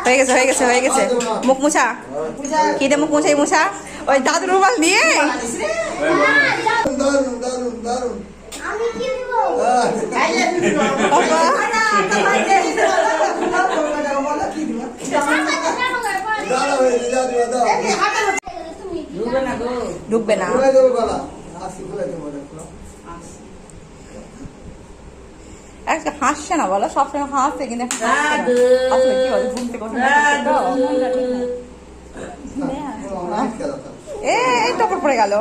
হয়ে গেছে হয়ে গেছে হয়ে গেছে। মুখ মুছা, কি দিয়ে মুখ মুছাই মুছা? ওই দাদুর রুমাল দিয়ে। ঢুকবে না। একটা হাসছে না বলো, সবসময় হাসছে কিন্তু আসলে কি বলে ঘুম থেকে এই টপর পড়ে গেল।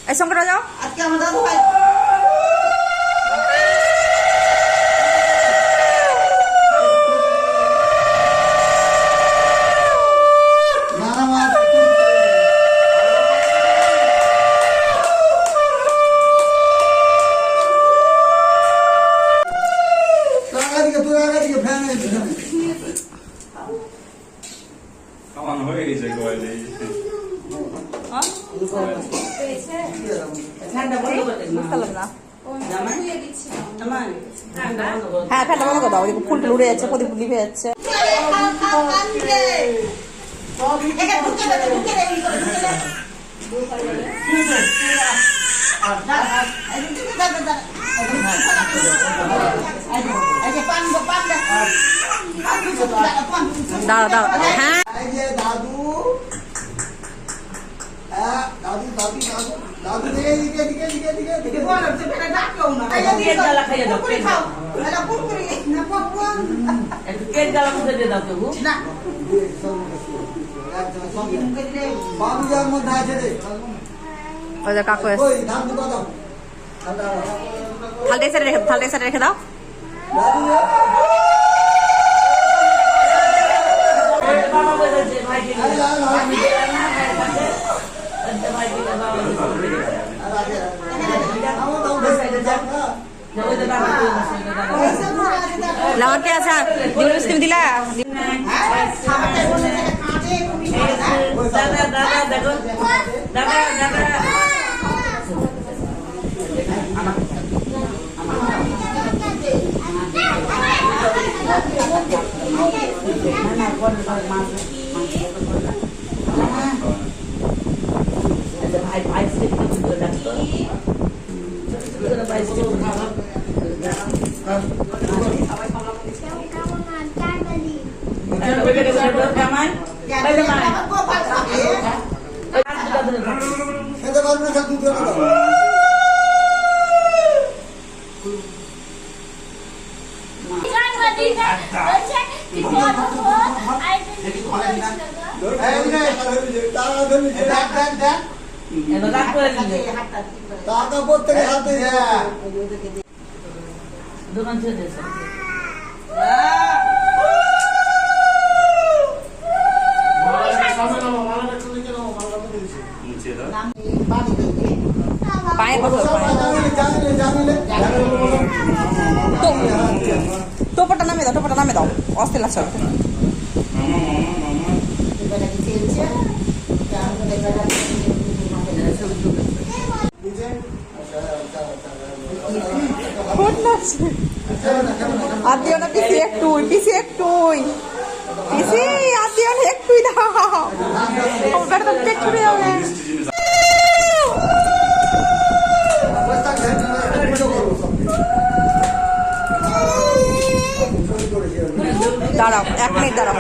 এই শঙ্কর যাও। আজকে আমার দাদু ভাই হ্যাঁ ফ্যানটা বন্ধ করে দাও, ফুল টুল উড়ে যাচ্ছে, প্রদীপ লিভে যাচ্ছে। দাঁড়া দাঁড়া। হ্যাঁ দাদু দাদু দাদু দাদু দিকে দিকে দিকে দিকে দিকে দিকে বল হচ্ছে ফেলে ডাকও না। কেক গালা খাইয়া দাও, কেক খাও। আলা কুরকুরি না পপকর্ন একটু কেক গালা মুখে দিয়ে দাও কেউ না। বাবু যার মধ্যে আছে রে। ওই যে কাকু আছে। ওই ধান দুটো দাও। থালটা সাইডে রেখে, থালটা সাইডে রেখে দাও। বাবা বলেছে ভাই কি লাওয়ার কে আছে দিউস তুমি দিলা দাদা দাদা দেখো দাদা দাদা ভাই ভাই দোকান ছেড়ে টোপটা নামে দাও, টোপটা নামে দাও, অস্থির লাগছে। আর দিও না পিসি একটুই, পিসি একটুই, পিসি আর দিও না একটুই দাও, বেটা তো পেট ছুটে যাবে। দাঁড়াও 1 মিনিট দাঁড়াও।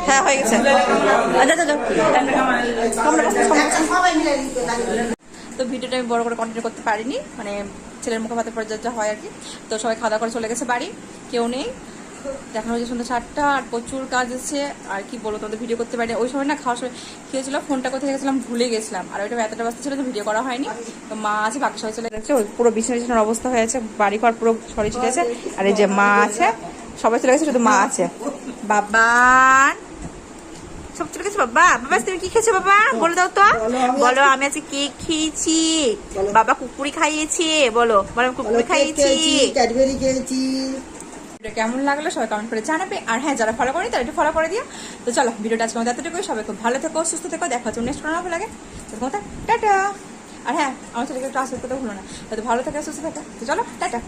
হ্যাঁ হয়ে গেছে। তো ভিডিওটা আমি বড় করে কন্টিনিউ করতে পারিনি, মানে ছেলের মুখে ভাতে পর্যায়ে হয় আর কি। তো সবাই খাওয়া দাওয়া করে চলে গেছে বাড়ি, কেউ নেই। দেখানো হচ্ছে সন্ধ্যা 7টা, আর প্রচুর কাজ আছে আর কি বলবো, তোমাদের ভিডিও করতে পারিনি। ওই সময় না খাওয়ার সময় কি হয়েছিল, ফোনটা কোথায় গেছিলাম ভুলে গেছিলাম, আর ওইটা এতটা ব্যস্ত ছিল যে ভিডিও করা হয়নি। তো মা আছে, বাকি সবাই চলে গেছে, ওই পুরো বিছানার অবস্থা হয়েছে, বাড়ি ঘর পুরো ছড়িয়ে ছিটেছে। আর এই যে মা আছে, সবাই চলে গেছে, শুধু মা আছে। বাবান সব চলে গেছে। বাবা বাবা তুমি কি খেয়েছো বাবা? বলে দাও তো। বলো আমি আজকে কেক খেয়েছি, বাবা কুকুরি খাইয়েছে। বলো বলো কুকুরি খাইয়েছি, ক্যাডবেরি খেয়েছি। ভিডিও কেমন লাগলো সবাই কমেন্ট করে জানাবে। আর হ্যাঁ, যারা ফলো করেনি তারা একটু ফলো করে দিও। তো চলো, ভিডিওটা আজকে আমাদের এতটুকুই। সবাই খুব ভালো থেকো, সুস্থ থেকো। দেখা হচ্ছে নেক্সট কোনো ভালো লাগে। টাটা। আর হ্যাঁ, আমার ছেলেকে একটু আশীর্বাদ করতে ভুলো না। তো ভালো থাকে, সুস্থ থাকে। তো চলো টাটা।